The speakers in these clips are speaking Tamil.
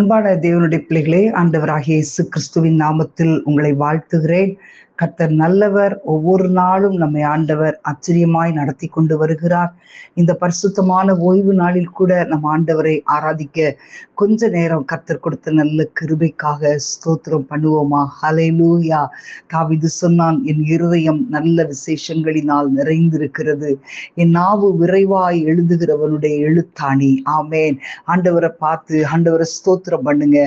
அன்பான தேவனுடைய பிள்ளைகளே, ஆண்டவராகிய இயேசு கிறிஸ்துவின் நாமத்தில் உங்களை வாழ்த்துகிறேன். கர்த்தர் நல்லவர். ஒவ்வொரு நாளும் நம்மை ஆண்டவர் ஆச்சரியமாய் நடத்தி கொண்டு வருகிறார். இந்த பரிசுத்தமான ஓய்வு நாளில் கூட நம்ம ஆண்டவரை ஆராதிக்க கொஞ்ச நேரம் கர்த்தர் கொடுத்த நல்ல கிருபைக்காக ஸ்தோத்திரம் பண்ணுவோமா? ஹல்லேலூயா. தாவீது சொன்னான், என் இருதயம் நல்ல விசேஷங்களினால் நிறைந்திருக்கிறது, என் நாவு விரைவாய் எழுதுகிறவனுடைய எழுத்தாணி. ஆமேன். ஆண்டவரை பார்த்து ஆண்டவரை ஸ்தோத்திரம் பண்ணுங்க.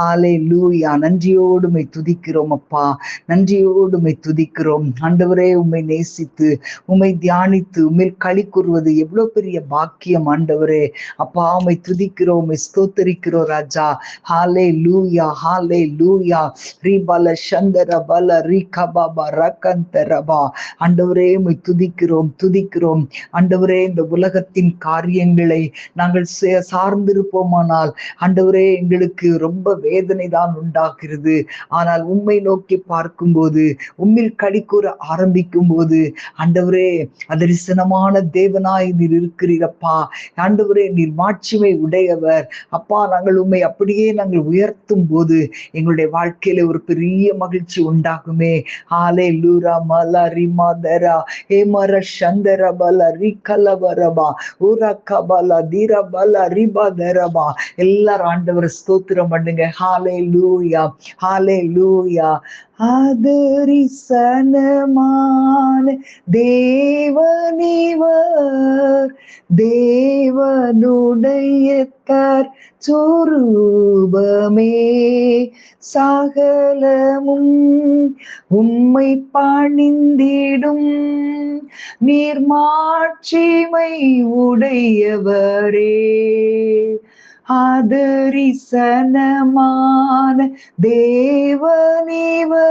ஹல்லேலூயா. நன்றியோடு உம்மை துதிக்கிறோம் அப்பா, நன்றியோடு உம்மை துதிக்கிறோம் ஆண்டவரே. உம்மை நேசித்து உம்மை தியானித்து உம்மில் களி கூறுவது எவ்வளவு பெரிய பாக்கியம் ஆண்டவரே. அப்பா, உம்மை துதிக்கிறோம், உம்மை ஸ்தோத்தரிக்கிறோம் ராஜா. ஹல்லேலூயா, ஹல்லேலூயா. ரீபல சந்தர பல ரீகபாபா ரகந்தரபா. ஆண்டவரே, உம்மை துதிக்கிறோம், துதிக்கிறோம் ஆண்டவரே. இந்த உலகத்தின் காரியங்களை நாங்கள் சார்ந்திருப்போமானால் ஆண்டவரே, எங்களுக்கு ரொம்ப வேதனை தான் உண்டாகிறது. ஆனால் உம்மை நோக்கி பார்க்கும்போது, உம்மில் களி கூற ஆரம்பிக்கும் போது ஆண்டவரே, அதரிசனமான தேவனாய் நீர் இருக்கிறீரப்பா. ஆண்டவரே, நீர் மாட்சிமை உடையவர் அப்பா. நாங்கள் உம்மை அப்படியே நாங்கள் உயர்த்தும் போது எங்களுடைய வாழ்க்கையில ஒரு பெரிய மகிழ்ச்சி உண்டாகுமே. ஹல்லேலூயா. மலரி மதரா ஏமர சந்தர பல ரிகலவரபா உரகபல தீரபல ரிபதரபா. எல்லாரும் ஆண்டவரை ஸ்தோத்திரம் பண்ணுங்க. ஹல்லேலூயா, ஹல்லேலூயா. ஆதரிசனமான தேவனிவர், தேவனுடைய சொரூபமே, சகலமும் உம்மை பணிந்திடும், நீர் மாட்சிமை உடையவரே. ஆதரிசனமான தேவனிவர்,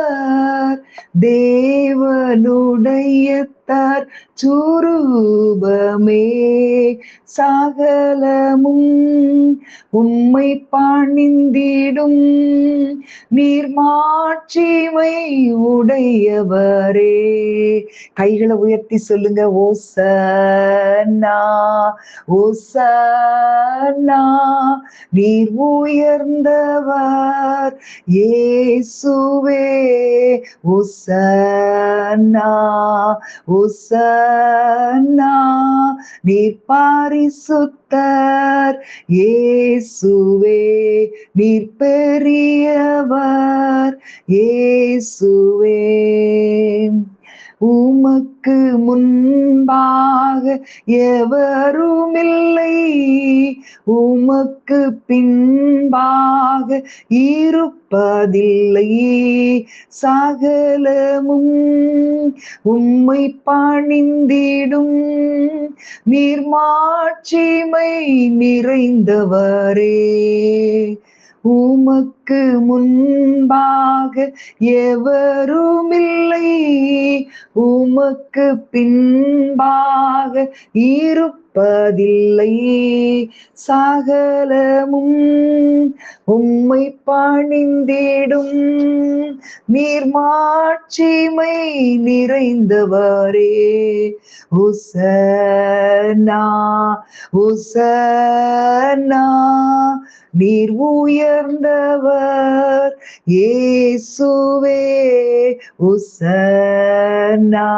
தேவனுடைய சொரூபமே, சகலமும் உம்மை பணிந்திடும், நீர் மாட்சிமை உடையவரே. கைகளை உயர்த்தி சொல்லுங்க. ஓசன்னா, ஓசன்னா. நீர் உயர்ந்தவர் இயேசுவே. ஓசன்னா, ஓசன்னா. நீர் பரிசுத்தர் இயேசுவே. நீர் பெரியவர் இயேசுவே. உமக்கு முன்பாக எவருமில்லை, உமக்கு பின்பாக இருப்பதில்லை, சகலமும் உம்மை பணிந்திடும், நீர் மாட்சிமை நிறைந்தவரே. உமக்கு முன்பாக எவருமில்லை, உமக்கு பின்பாக இருப்பதில்லை, சகலமும் உம்மை பணிந்திடும், நீர் மாட்சிமை நிறைந்தவரே. ஓசன்னா, ஓசன்னா. நீர் உயர்ந்தவர் இயேசுவே. ஓசன்னா,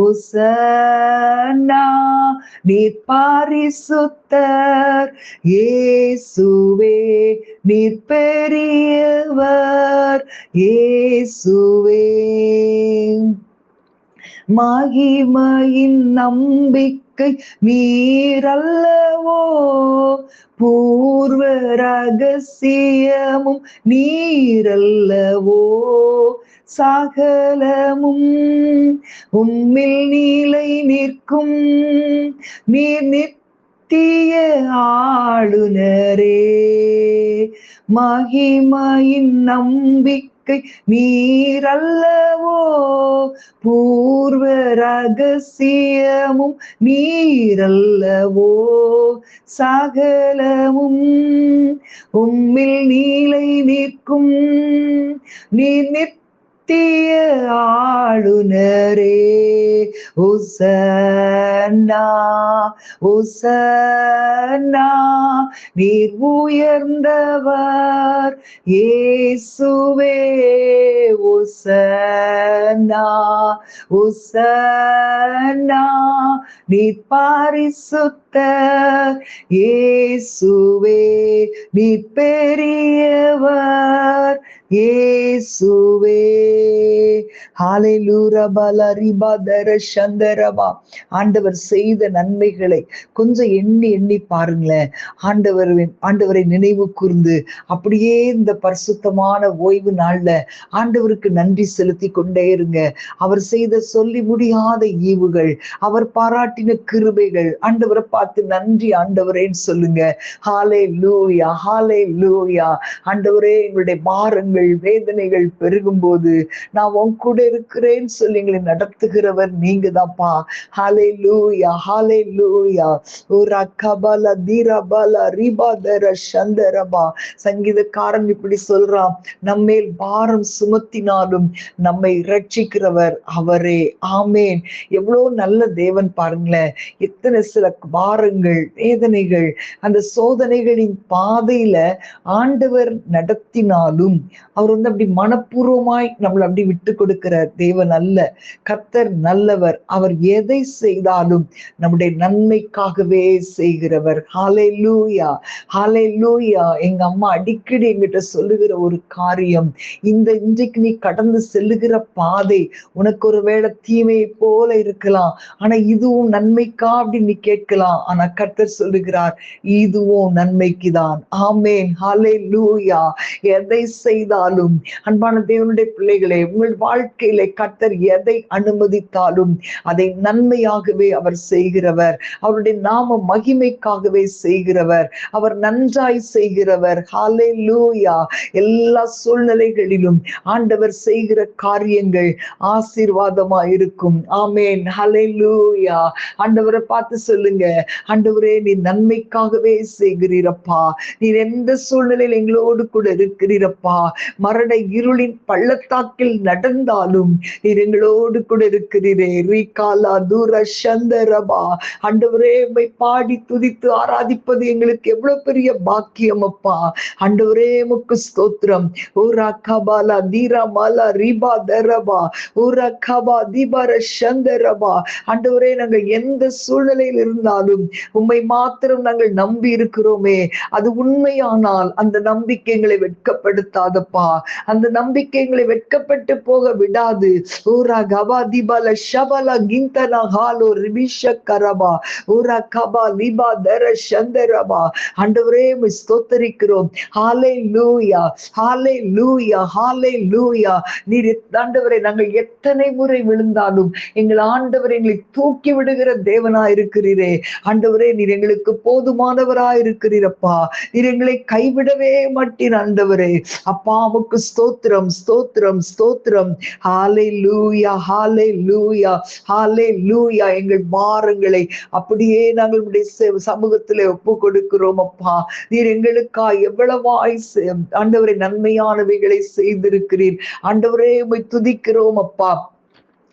ஓசன்னா. நீர் பரிசுத்தர் இயேசுவே. நீர் பெரியவர் இயேசுவே. மகிமையின் நம்பிக்கை நீரல்லவோ, பூர்வ ரகசியமும் நீரல்லவோ, சகலமும் உம்மில் நீலை நிற்கும், நீர் நித்திய ஆளுநரே. மகிமையின் நம்பிக்கை நீரல்லவோ, பூர்வ ரகசியமும் நீரல்லவோ, சகலமும் உம்மில் நீலை நிற்கும், நீர் நித்திய ஆளுநரே. ஓசன்னா ஓசன்னா நீர் உயர்ந்தவர் இயேசுவே ஓசன்னா ஓசன்னா நீர் பரிசுத்தர் இயேசுவே நீர் பெரியவர் இயேசுவே. ஹalleluya பலரிபதர சந்தரபா. ஆண்டவர் செய்த நன்மைகளை கொஞ்சம் எண்ணி எண்ணி பாருங்களேன். ஆண்டவரை நினைவு கூர்ந்து அப்படியே இந்த பரிசுத்தமான ஓய்வு நாள்ல ஆண்டவருக்கு நன்றி செலுத்தி கொண்டே இருங்க. அவர் செய்த சொல்லி முடியாத ஈவுகள், அவர் பாராட்டின கிருபைகள், ஆண்டவரை பார்த்து நன்றி ஆண்டவரேன்னு சொல்லுங்க. ஹalleluya ஹalleluya. ஆண்டவரே, எங்களுடைய பாரங்கள் வேதனைகள் பெருகும் போது நான் உன் கூட இருக்கிறேன்னு சொல்லி எங்களை நடத்துகிறவர் நீங்க தான்ப்பா. ஹalleluya ஹalleluya. ஒரு கபல தீரபல ரிபதர சந்தரபா. சங்கீதக்காரன் இப்படி சொல்றான், நம்மேல் பாரம் சுமத்தினாலும் நம்மை இரட்சிக்கிறவர் அவரே. ஆமேன். எவ்வளவு நல்ல தேவன் பாருங்களேன். எத்தனை சில பாரங்கள் வேதனைகள் அந்த சோதனைகளின் பாதையில ஆண்டவர் நடத்தினாலும் அவர் அப்படி மனப்பூர்வமாய் நம்மளை அப்படி விட்டு கொடுக்கிற தேவன் அல்ல. கர்த்தர் நல்லவர். அவர் எதை செய்தாலும் நம்முடைய நன்மைக்காகவே செய்கிறவர். ஹalleluya ஹalleluya. எங்க அம்மா அடிக்கடி எங்கிட்ட சொல்லுகிற ஒரு காரியம், இன்றைக்கு நீ கடந்து செல்லுகிற பாதை உனக்கு ஒருவேளை தீமையை போல இருக்கலாம், ஆனா இதுவும் நன்மைக்கா அப்படின்னு நீ கேட்கலாம். ஆனா கர்த்தர் சொல்லுகிறார், இதுவும் நன்மைக்குதான். ஆமேன் ஹalleluya. எதை செய்தாலும் அன்பான தேவனுடைய பிள்ளைகளே, உங்கள் வாழ்க்கையில கர்த்தர் எதை அனுமதித்தாலும் அதை நன்மையாகவே அவர் செய்கிறவர். அவருடைய நாம மகிமைக்காகவே செய்கிறவர். அவர் நன்றாய் செய்கிறவர். ஹalleluya. எல்லா சூழ்நிலைகளிலும் ஆண்டவர் செய்கிற காரியங்கள் ஆசீர்வாதமா இருக்கும். ஆமேன் ஹalleluya. ஆண்டவரை பார்த்து சொல்லுங்க, ஆண்டவரே நீ நன்மைக்காகவே செய்கிறீரப்பா. நீர் எந்த சூழ்நிலையில் எங்களோடு கூட இருக்கிறீரப்பா. மரண இருளின் பள்ளத்தாக்கில் நடந்தாலும் நீர் எங்களோடு கூட இருக்கிறீரே. ரீகாலா தூர சந்தரபா. ஆண்டவரே, உம்மை பாடி துதித்து ஆராதிப்பது எங்களுக்கு எவ்வளவு பெரிய பாக்கியம் அப்பா. ஆண்டவரே, உமக்கு ஸ்தோத்திரம். ஓரா கபாலா தீரமாலா ரிபா தரபா ஓரா கபா தீபர சந்தரபா. ஆண்டவரே, நாங்கள் எந்த சூழ்நிலையில் இருந்தாலும் உம்மை மாத்திரம் நாங்கள் நம்பி இருக்கிறோமே. அது உண்மையானால் அந்த நம்பிக்கை எங்களை வெட்கப்படுத்தாதப்பா. அந்த நம்பிக்கை எங்களை வெட்கப்பட்டு போக விடாது. ஊரா கபா திபல ஷபல கிந்தனா ஹாலோ ரிபிஷ கரபா ஊரா கபா லிபா தர சந்தரபா. ஆண்டவரே, ஸ்தோத்தரிக்கிறோம். ஹalleluya ஹalleluya ஹalleluya. நீர் ஆண்டவரே, நாங்கள் எத்தனை முறை விழுந்தாலும் எங்கள் ஆண்டவர் எங்களை தூக்கி விடுகிற தேவனா இருக்கிறீரே. ஆண்டவரே, நீர் எங்களுக்கு போதுமானவரா இருக்கிறீரப்பா. நீர் எங்களை கைவிடவே மாட்டீர் ஆண்டவரே. அப்பாவுக்கு ஸ்தோத்திரம் ஸ்தோத்திரம் ஸ்தோத்திரம். ஹalleluya ஹalleluya ஹalleluya. எங்கள் பாரங்களை அப்படியே நாங்கள் உம்முடைய சமூகத்திலே ஒப்பு கொடுக்கிறோம் அப்பா. நீர் எங்களுக்கா எவ்வளவாய் ஆண்டவரே நன்மையானவைகளை செய்திருக்கிறீர். ஆண்டவரே, உம்மை துதிக்கிறோம் அப்பா.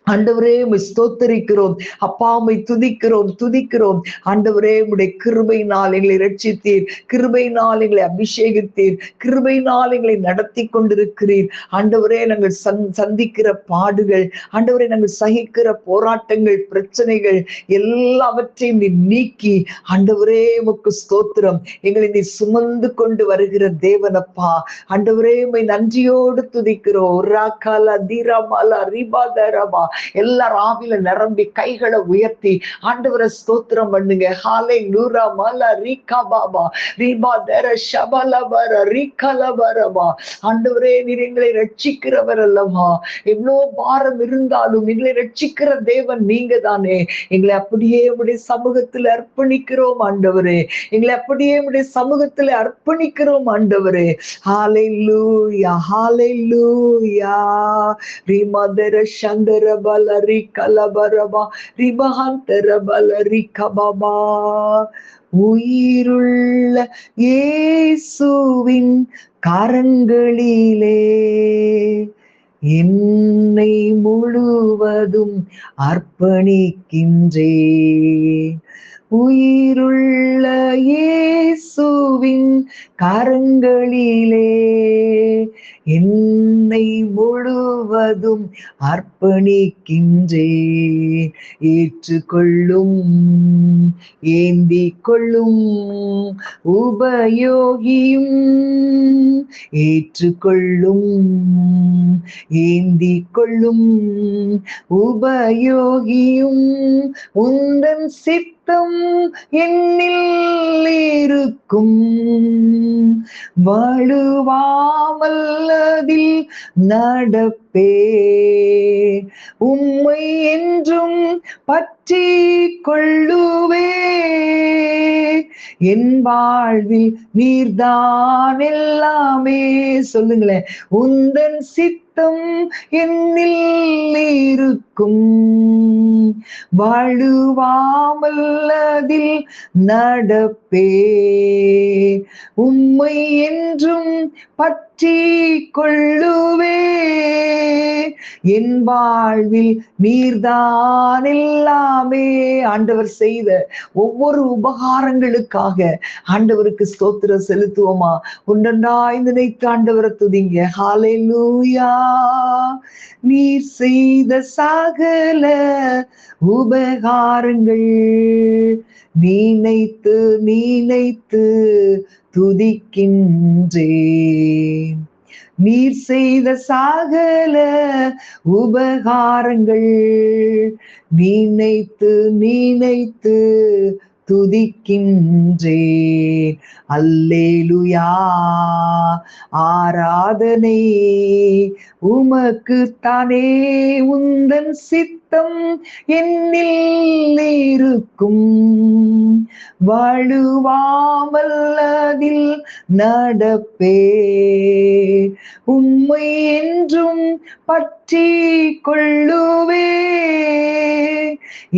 ஆண்டவரே, உம்மை ஸ்தோத்தரிக்கிறோம் அப்பா. உம்மை துதிக்கிறோம் துதிக்கிறோம். ஆண்டவரே, உம்முடைய கிருபையினால் எங்களை ரட்சித்தீர். கிருபையினால் எங்களை அபிஷேகித்தீர். கிருபையினால் எங்களை நடத்தி கொண்டிருக்கிறீர். ஆண்டவரே, நாங்கள் சந்திக்கிற பாடுகள், ஆண்டவரே நாங்கள் சகிக்கிற போராட்டங்கள் பிரச்சனைகள் எல்லாவற்றையும் நீ நீக்கி ஆண்டவரே உமக்கு ஸ்தோத்திரம். எங்களை நீ சுமந்து கொண்டு வருகிற தேவனப்பா. ஆண்டவரே, உம்மை நன்றியோடு துதிக்கிறோம். ராகாலா தீரமாலா ரிபாதரபா. எல்லாரும் ஆவில நிரம்பி கைகளை உயர்த்தி ஆண்டவரை ஸ்தோத்திரம் பண்ணுங்க. ஹalleluya மலா ரீகா பாபா ரீபா தர ஷபலபர ரீகலபரபா. ஆண்டவரே, நீர் எங்களை ரட்சிக்கிறவர் அல்லவா. எவ்வளோ பாரம் இருந்தாலும் எங்களை ரட்சிக்கிற தேவன் நீங்க தானே. எங்களை அப்படியே உடைய சமூகத்தில் அர்ப்பணிக்கிறோம் ஆண்டவரே. எங்களை அப்படியே உடைய சமூகத்தில் அர்ப்பணிக்கிறோம் ஆண்டவரே. ஹalleluya ஹalleluya. ரீமதர சந்தர பலரி கலபரபா ரிபஹந்தர பலரி கபபா. உயிருள்ள இயேசுவின் கரங்களிலே என்னை முழுவதும் அர்ப்பணிக்கின்றேன். உயிருள்ள இயேசுவின் கரங்களிலே என்னை முழுவதும் அர்ப்பணிக்கின்றேன். ஏற்றுக்கொள்ளும், ஏந்திக் கொள்ளும், உபயோகியும். ஏற்றுக்கொள்ளும், ஏந்திக் கொள்ளும், உபயோகியும். உந்தன் சித்தம் என்னில் இருக்கும். வாழுவாமல் அதில் நடப்பே. உம்மை என்றும் பற்றி கொள்ளுவே. என் வாழ்வில் நீர்தான் எல்லாமே. சொல்லுங்களேன். உந்தன் சித்தம் என்னில் இருக்கும். வாழுவாமல் அதில் நடப்பே. உம்மை என்றும் பற்றி கொள்ளுவே. என் வாழ்வில் நீர்தான் எல்லாமே. ஆண்டவர் செய்த ஒவ்வொரு உபகாரங்களுக்காக ஆண்டவருக்கு ஸ்தோத்திரம் செலுத்துவோமா? ஒன்றொன்றாய் நினைத்து ஆண்டவரை துதிங்க. ஹல்லேலூயா. நீர் செய்த சகல உபகாரங்கள் நினைத்து நினைத்து துதிக்கின்றேன். நீர் செய்த சகல உபகாரங்கள் நினைத்து நினைத்து துதிக்கின்றேன். அல்லேலூயா. ஆராதனை உமக்கு தானே. உந்தன் சித்தம் என்னில் இருக்கும். வாழுவாமல் அதில் நடப்பே. உம்மை என்றும் பற்றி கொள்ளுவே.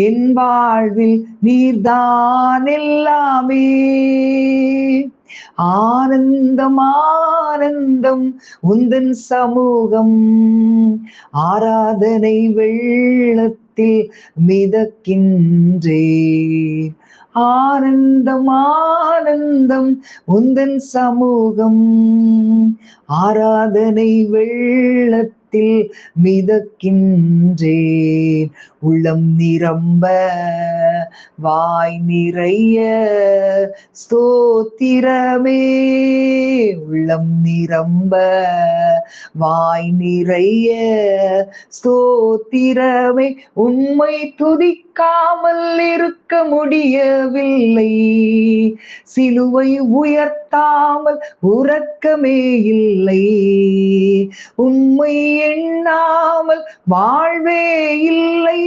என் வாழ்வில் நீர்தான் எல்லாமே. ஆனந்தம் ஆனந்தம் உந்தன் சமூகம். ஆராதனை வெள்ளத்தில் மிதக்கின்றேன். ஆனந்தம் ஆனந்தம் உந்தன் சமூகம். ஆராதனை வெள்ளத்தில் மிதக்கின்றேன். உள்ளம் நிரம்ப வாய் நிறைய ஸ்தோத்திரமே. உள்ளம் நிரம்ப வாய் நிறைய ஸ்தோத்திரமே. உம்மை துதிக்காமல் இருக்க முடியவில்லை. சிலுவை உயர்த்தாமல் உறக்கமே இல்லை. உம்மை எண்ணாமல் வாழ்வே இல்லை.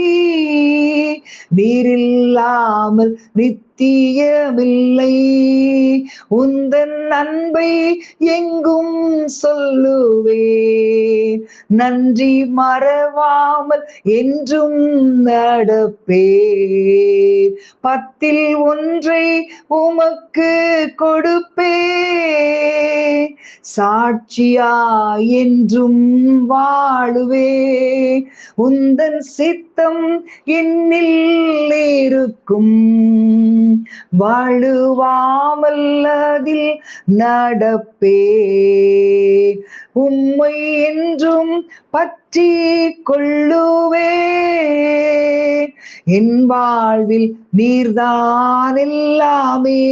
நீரில்லாமல் நித்தியமில்லை. உந்தன் அன்பை எங்கும் சொல்லுவேன். நன்றி மறவாமல் என்றும் நடப்பேன். 10 ஒன்றை உமக்கு கொடுப்பேன். சாட்சியாய் என்றும் வாழுவே. உந்தன் சித்தம் என்னில் இருக்கும். வாழுவாமல் அதில் நடப்பே. உம்மை என்றும் பற்றி கொள்ளுவே. என் வாழ்வில் நீர்தான் எல்லாமே.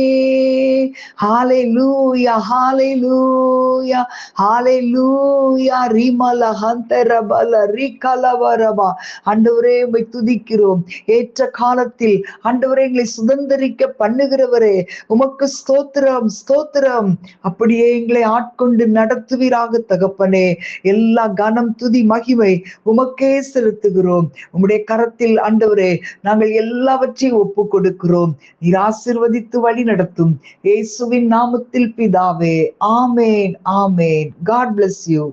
ஹல்லேலூயா ஹல்லேலூயா ஹல்லேலூயா. ரிமல ஹந்தரபல ரிகலவரபா. ஆண்டவரே உம்மை துதிக்கிறோம். ஏற்ற காலத்தில் ஆண்டவரே எங்களை சுதந்தரிக்க பண்ணுகிறவரே உமக்கு ஸ்தோத்திரம் ஸ்தோத்திரம். அப்படியே எங்களை ஆட்கொண்டு நடத்துவீராக தகப்பனே. எல்லா கனம் துதி மகிமை உமக்கே செலுத்துகிறோம். உம்முடைய கரத்தில் ஆண்டவரே நாங்கள் எல்லாவற்றையும் ஒப்பு கொடுக்கிறோம். நீர் ஆசீர்வதித்து வழி நடத்தும். இயேசுவின் நாமத்தில் பிதாவே. ஆமேன் ஆமேன். God bless you.